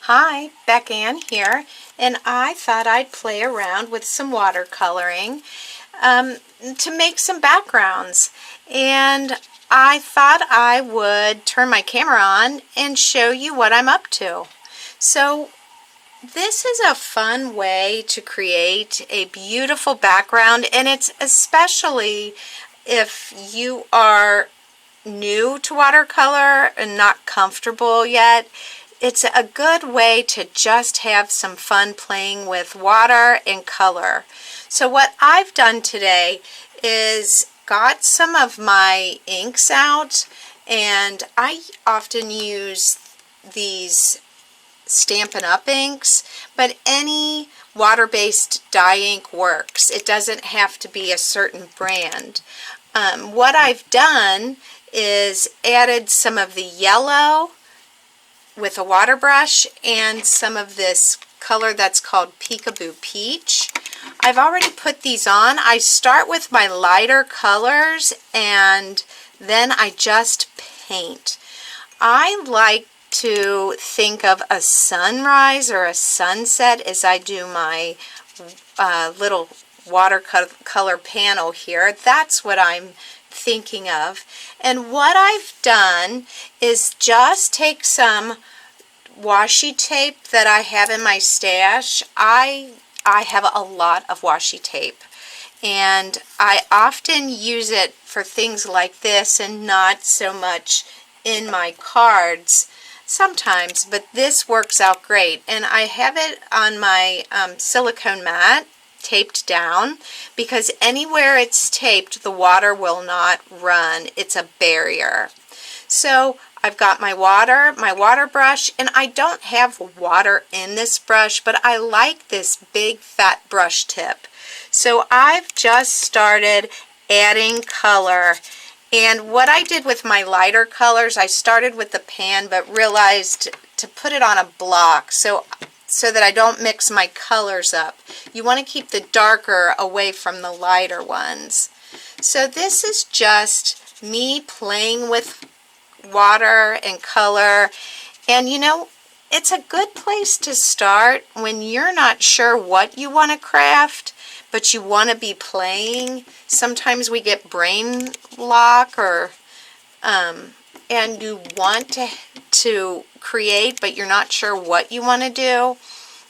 Hi, Beck Ann here, and I thought I'd play around with some watercoloring to make some backgrounds. And I thought I would turn my camera on and show you what I'm up to. So this is a fun way to create a beautiful background, and it's especially if you are new to watercolor and not comfortable yet. It's a good way to just have some fun playing with water and color. So what I've done today is got some of my inks out, and I often use these Stampin' Up inks, but any water-based dye ink works. It doesn't have to be a certain brand. What I've done is added some of the yellow with a water brush and some of this color that's called Peekaboo Peach. I've already put these on. I start with my lighter colors and then I just paint. I like to think of a sunrise or a sunset as I do my little watercolor panel here. That's what I'm thinking of. And what I've done is just take some washi tape that I have in my stash. I have a lot of washi tape, and I often use it for things like this and not so much in my cards sometimes, but this works out great. And I have it on my silicone mat taped down, because anywhere it's taped the water will not run. It's a barrier. So I've got my water brush, and I don't have water in this brush, but I like this big fat brush tip. So I've just started adding color. And what I did with my lighter colors, I started with the pan but realized to put it on a block so that I don't mix my colors up. You want to keep the darker away from the lighter ones. So this is just me playing with water and color. And you know, it's a good place to start when you're not sure what you want to craft, but you want to be playing. Sometimes we get brain lock and you want to create, but you're not sure what you want to do.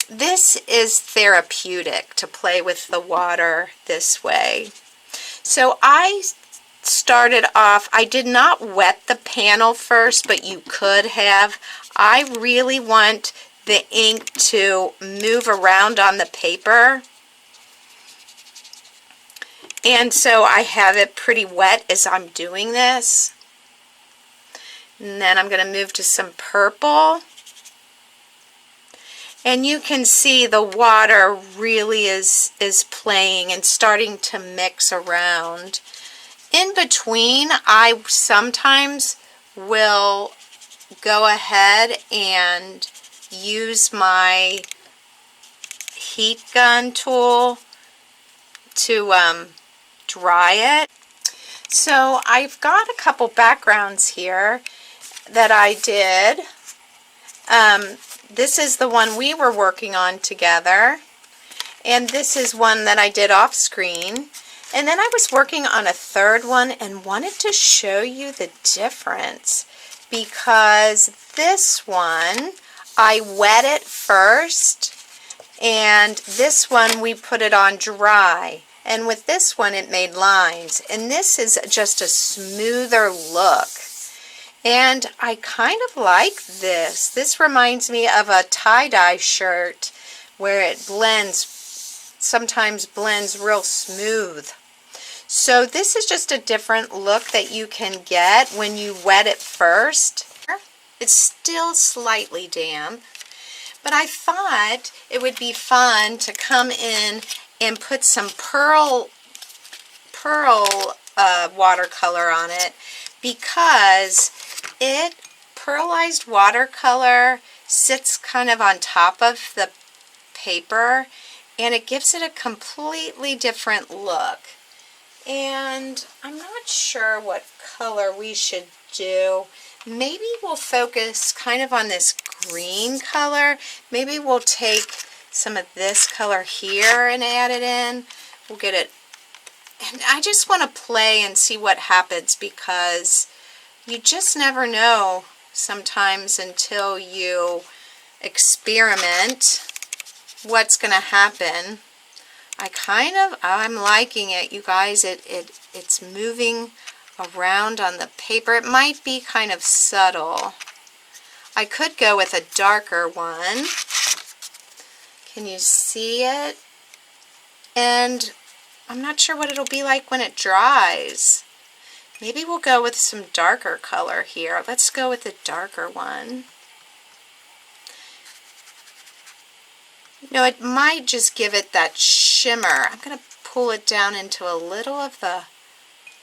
This is therapeutic to play with the water this way. So I started off, I did not wet the panel first, but you could have. I really want the ink to move around on the paper, and so I have it pretty wet as I'm doing this. And then I'm going to move to some purple. And you can see the water really is playing and starting to mix around. In between, I sometimes will go ahead and use my heat gun tool to dry it. So I've got a couple backgrounds here that I did. This is the one we were working on together, and this is one that I did off screen. And then I was working on a third one and wanted to show you the difference, because this one I wet it first, and this one we put it on dry. And with this one it made lines, and this is just a smoother look. And I kind of like this. This reminds me of a tie-dye shirt where it blends, sometimes blends real smooth. So this is just a different look that you can get when you wet it first. It's still slightly damp, but I thought it would be fun to come in and put some pearl watercolor on it, because pearlized watercolor sits kind of on top of the paper, and it gives it a completely different look. And I'm not sure what color we should do. Maybe we'll focus kind of on this green color. Maybe we'll take some of this color here and add it in. We'll get it. And I just want to play and see what happens, because you just never know sometimes until you experiment what's going to happen. I'm liking it, you guys. It's moving around on the paper. It might be kind of subtle. I could go with a darker one. Can you see it? And I'm not sure what it'll be like when it dries. Maybe we'll go with some darker color here. Let's go with the darker one. You know, it might just give it that shimmer. I'm going to pull it down into a little of the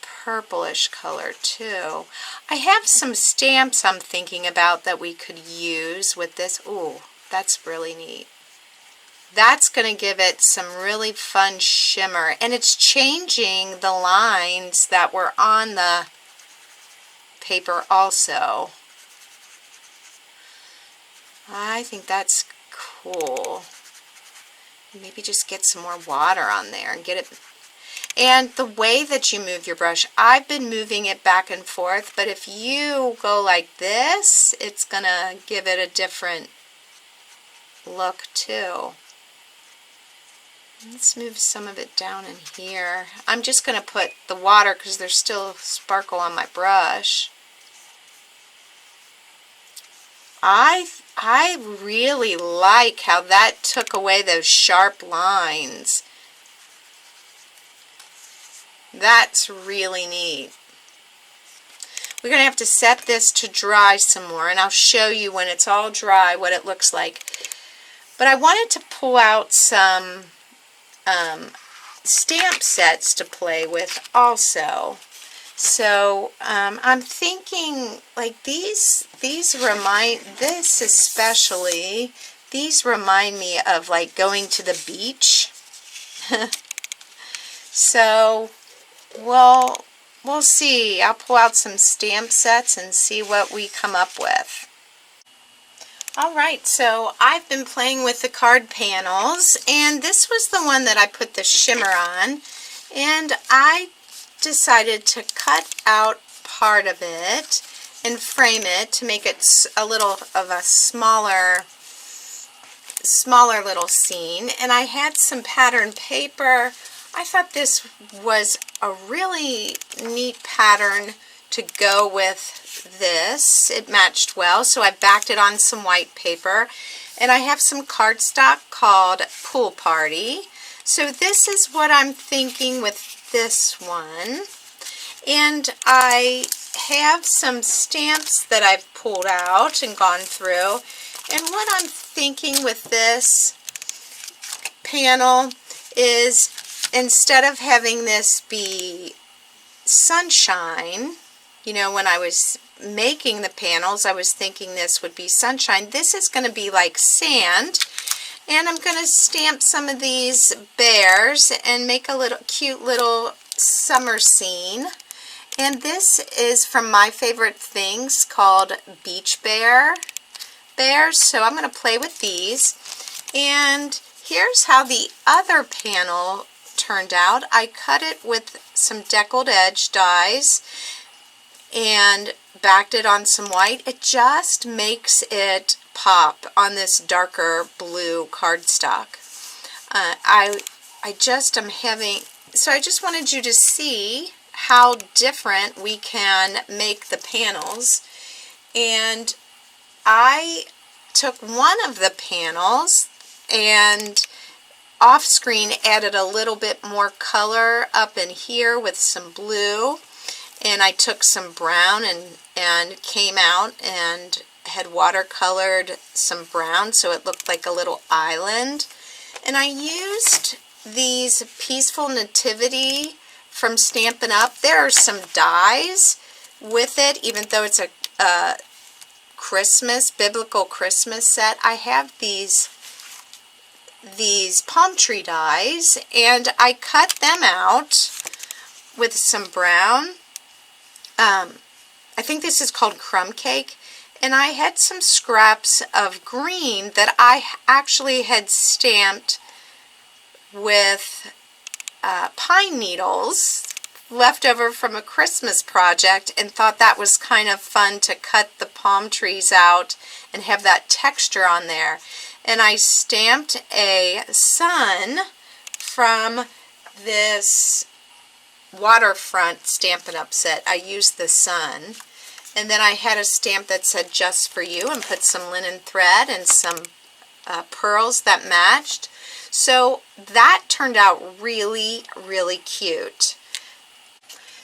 purplish color too. I have some stamps I'm thinking about that we could use with this. Ooh, that's really neat. That's going to give it some really fun shimmer, and it's changing the lines that were on the paper also. I think that's cool. Maybe just get some more water on there and get it. And the way that you move your brush, I've been moving it back and forth, but if you go like this, it's going to give it a different look too. Let's move some of it down in here. I'm just going to put the water because there's still sparkle on my brush. I really like how that took away those sharp lines. That's really neat. We're going to have to set this to dry some more, and I'll show you when it's all dry what it looks like. But I wanted to pull out some stamp sets to play with also. So I'm thinking like these remind me of like going to the beach. So we'll see. I'll pull out some stamp sets and see what we come up with. Alright, so I've been playing with the card panels, and this was the one that I put the shimmer on, and I decided to cut out part of it and frame it to make it a little of a smaller little scene. And I had some pattern paper. I thought this was a really neat pattern to go with this. It matched well, so I backed it on some white paper, and I have some cardstock called Pool Party. So this is what I'm thinking with this one, and I have some stamps that I've pulled out and gone through, and what I'm thinking with this panel is, instead of having this be sunshine, you know, when I was making the panels, I was thinking this would be sunshine. This is going to be like sand, and I'm going to stamp some of these bears and make a little cute little summer scene. And this is from My Favorite Things called Beach Bears. So I'm going to play with these. And here's how the other panel turned out. I cut it with some deckled edge dies and backed it on some white. It just makes it pop on this darker blue cardstock. I just am having, so I just wanted you to see how different we can make the panels. And I took one of the panels and off screen added a little bit more color up in here with some blue, and I took some brown and came out and had watercolored some brown so it looked like a little island. And I used these Peaceful Nativity from Stampin' Up. There are some dies with it, even though it's a biblical Christmas set. I have these palm tree dies, and I cut them out with some brown. I think this is called Crumb Cake, and I had some scraps of green that I actually had stamped with pine needles left over from a Christmas project, and thought that was kind of fun to cut the palm trees out and have that texture on there. And I stamped a sun from this waterfront Stampin' Up set. I used the sun. And then I had a stamp that said "Just for You" and put some linen thread and some pearls that matched. So that turned out really, really cute.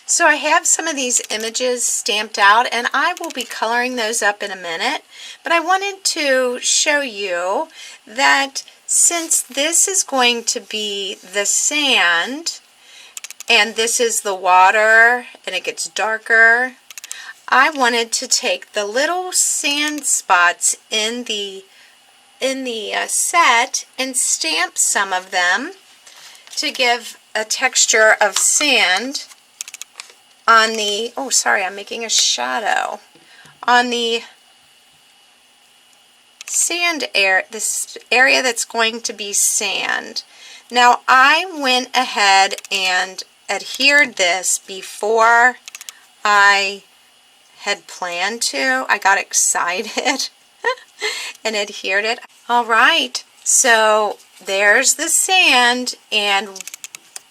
So I have some of these images stamped out, and I will be coloring those up in a minute. But I wanted to show you that since this is going to be the sand, and this is the water, and it gets darker, I wanted to take the little sand spots in the set and stamp some of them to give a texture of sand on the, oh sorry, I'm making a shadow, on the sand area, this area that's going to be sand. Now I went ahead and adhered this before I had planned to. I got excited and adhered it. All right, so there's the sand, and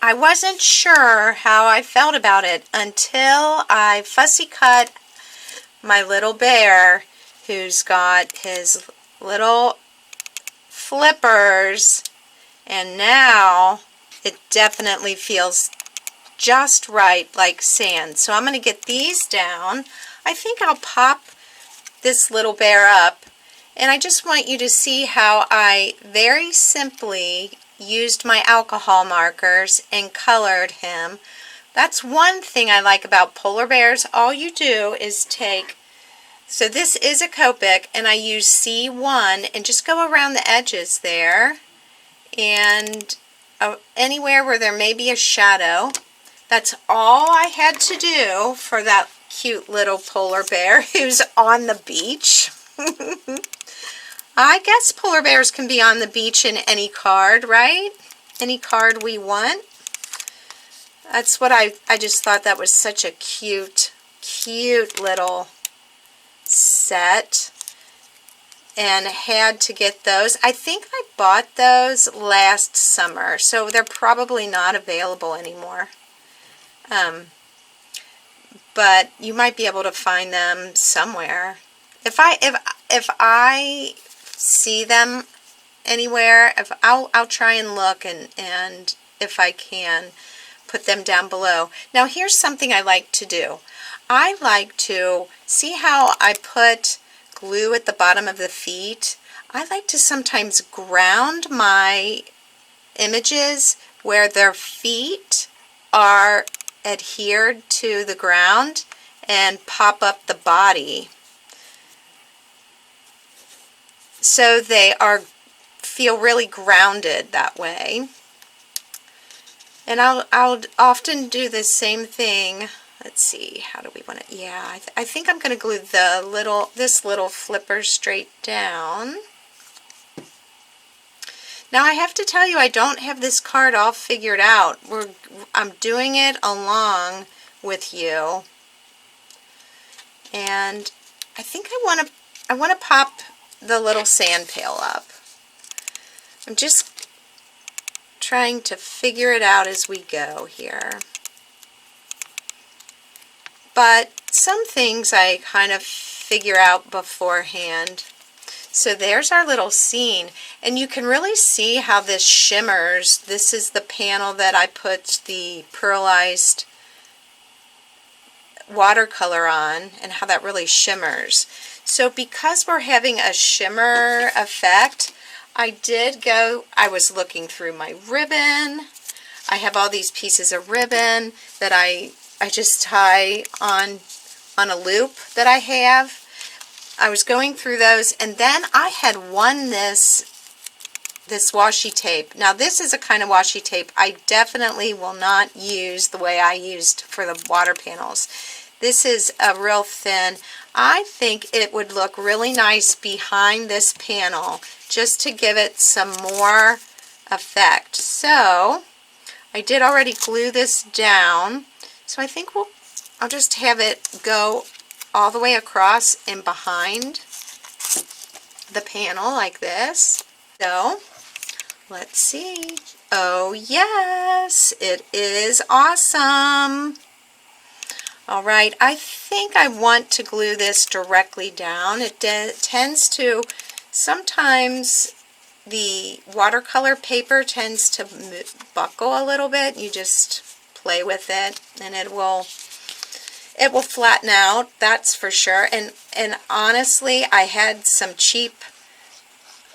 I wasn't sure how I felt about it until I fussy cut my little bear, who's got his little flippers, and now it definitely feels just right, like sand. So I'm going to get these down. I think I'll pop this little bear up, and I just want you to see how I very simply used my alcohol markers and colored him. That's one thing I like about polar bears. All you do is take, so this is a Copic, and I use C1 and just go around the edges there, and anywhere where there may be a shadow. That's all I had to do for that cute little polar bear who's on the beach. I guess polar bears can be on the beach in any card, right? Any card we want. That's what I just thought that was such a cute little set, and had to get those. I think I bought those last summer, so they're probably not available anymore. But you might be able to find them somewhere. If I see them anywhere, I'll try and look, and if I can, put them down below. Now here's something I like to do. I like to see how I put glue at the bottom of the feet. I like to sometimes ground my images where their feet are adhered to the ground and pop up the body, so they feel really grounded that way. And I'll often do the same thing. Let's see, how do we want it? Yeah, I think I'm going to glue this little flipper straight down. Now I have to tell you, I don't have this card all figured out. I'm doing it along with you, and I think I want to pop the little sand pail up. I'm just trying to figure it out as we go here. But some things I kind of figure out beforehand. So there's our little scene, and you can really see how this shimmers. This is the panel that I put the pearlized watercolor on, and how that really shimmers. So because we're having a shimmer effect, I was looking through my ribbon. I have all these pieces of ribbon that I just tie on a loop that I have. I was going through those, and then I had won this washi tape. Now this is a kind of washi tape I definitely will not use the way I used for the water panels. This is a real thin. I think it would look really nice behind this panel just to give it some more effect. So I did already glue this down, so I think I'll just have it go all the way across and behind the panel like this. So let's see. Oh yes, it is awesome. All right, I think I want to glue this directly down. It tends to, sometimes the watercolor paper tends to buckle a little bit. You just play with it and it will flatten out, that's for sure. And honestly, I had some cheap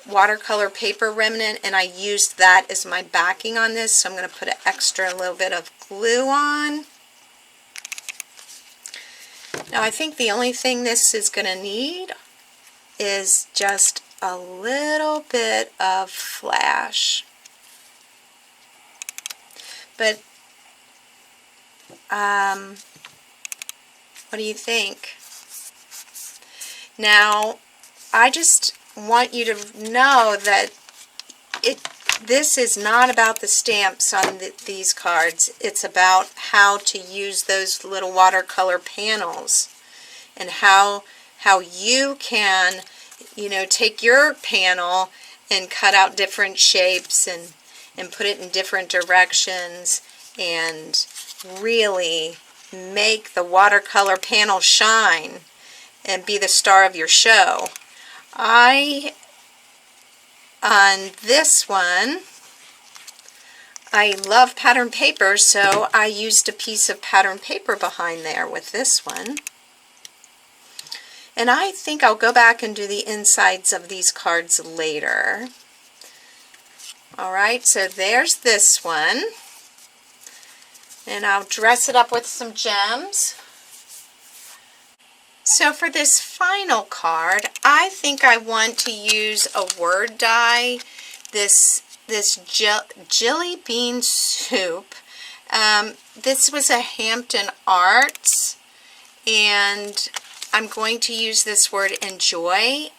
watercolor paper remnant and I used that as my backing on this, so I'm going to put an extra little bit of glue on. Now I think the only thing this is going to need is just a little bit of flash. But what do you think? Now I just want you to know that this is not about the stamps on these cards. It's about how to use those little watercolor panels and how you can, you know, take your panel and cut out different shapes and put it in different directions and really make the watercolor panel shine and be the star of your show. On this one, I love pattern paper, so I used a piece of pattern paper behind there with this one. And I think I'll go back and do the insides of these cards later. Alright, so there's this one. And I'll dress it up with some gems. So for this final card, I think I want to use a word die, this jelly bean soup. This was a Hampton Arts, and I'm going to use this word enjoy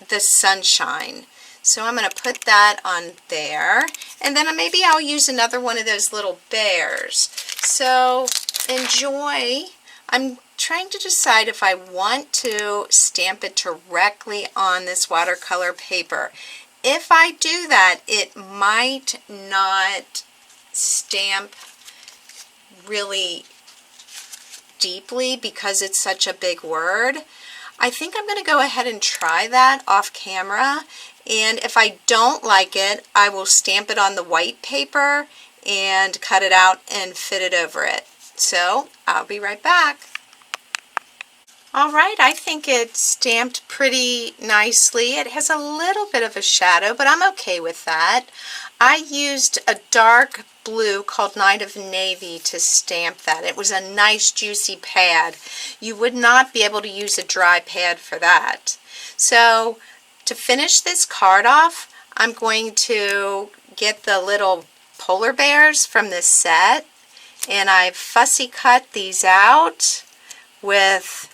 the sunshine. So I'm going to put that on there, and then maybe I'll use another one of those little bears. So enjoy. I'm trying to decide if I want to stamp it directly on this watercolor paper. If I do that, it might not stamp really deeply because it's such a big word. I think I'm going to go ahead and try that off camera, and if I don't like it, I will stamp it on the white paper and cut it out and fit it over it. So I'll be right back. Alright, I think it's stamped pretty nicely. It has a little bit of a shadow, but I'm okay with that. I used a dark blue called Night of Navy to stamp that. It was a nice juicy pad. You would not be able to use a dry pad for that. So to finish this card off, I'm going to get the little polar bears from this set, and I've fussy cut these out with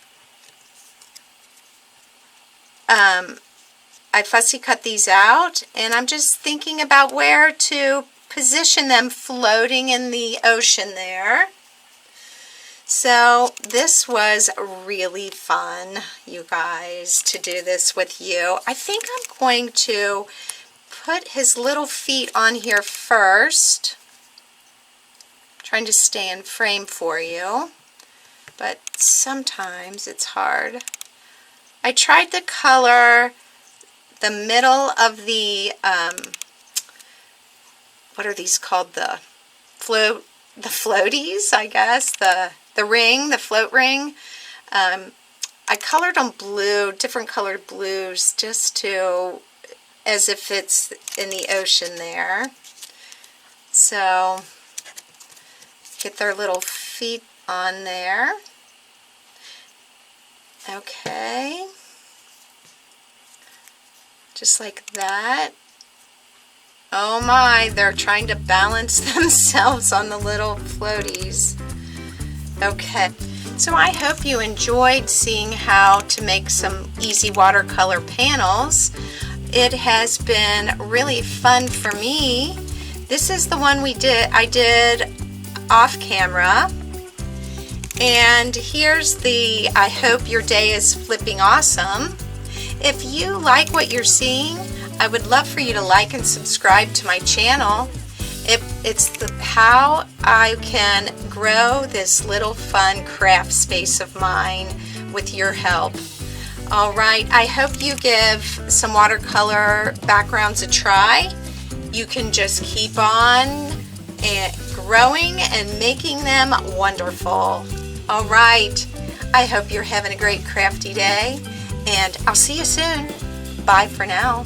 and I'm just thinking about where to position them floating in the ocean there. So this was really fun, you guys, to do this with you. I think I'm going to put his little feet on here first. I'm trying to stay in frame for you, but sometimes it's hard. I tried to color the middle of the, what are these called? The floaties, I guess. The ring, the float ring. I colored them blue, different colored blues, just to, as if it's in the ocean there. So, get their little feet on there. Okay, just like that. Oh my, they're trying to balance themselves on the little floaties. Okay, So I hope you enjoyed seeing how to make some easy watercolor panels. It has been really fun for me. This is the one I did off camera. And here's the I hope your day is flipping awesome. If you like what you're seeing, I would love for you to like and subscribe to my channel. It's how I can grow this little fun craft space of mine with your help. Alright, I hope you give some watercolor backgrounds a try. You can just keep on growing and making them wonderful. Alright, I hope you're having a great crafty day, and I'll see you soon. Bye for now.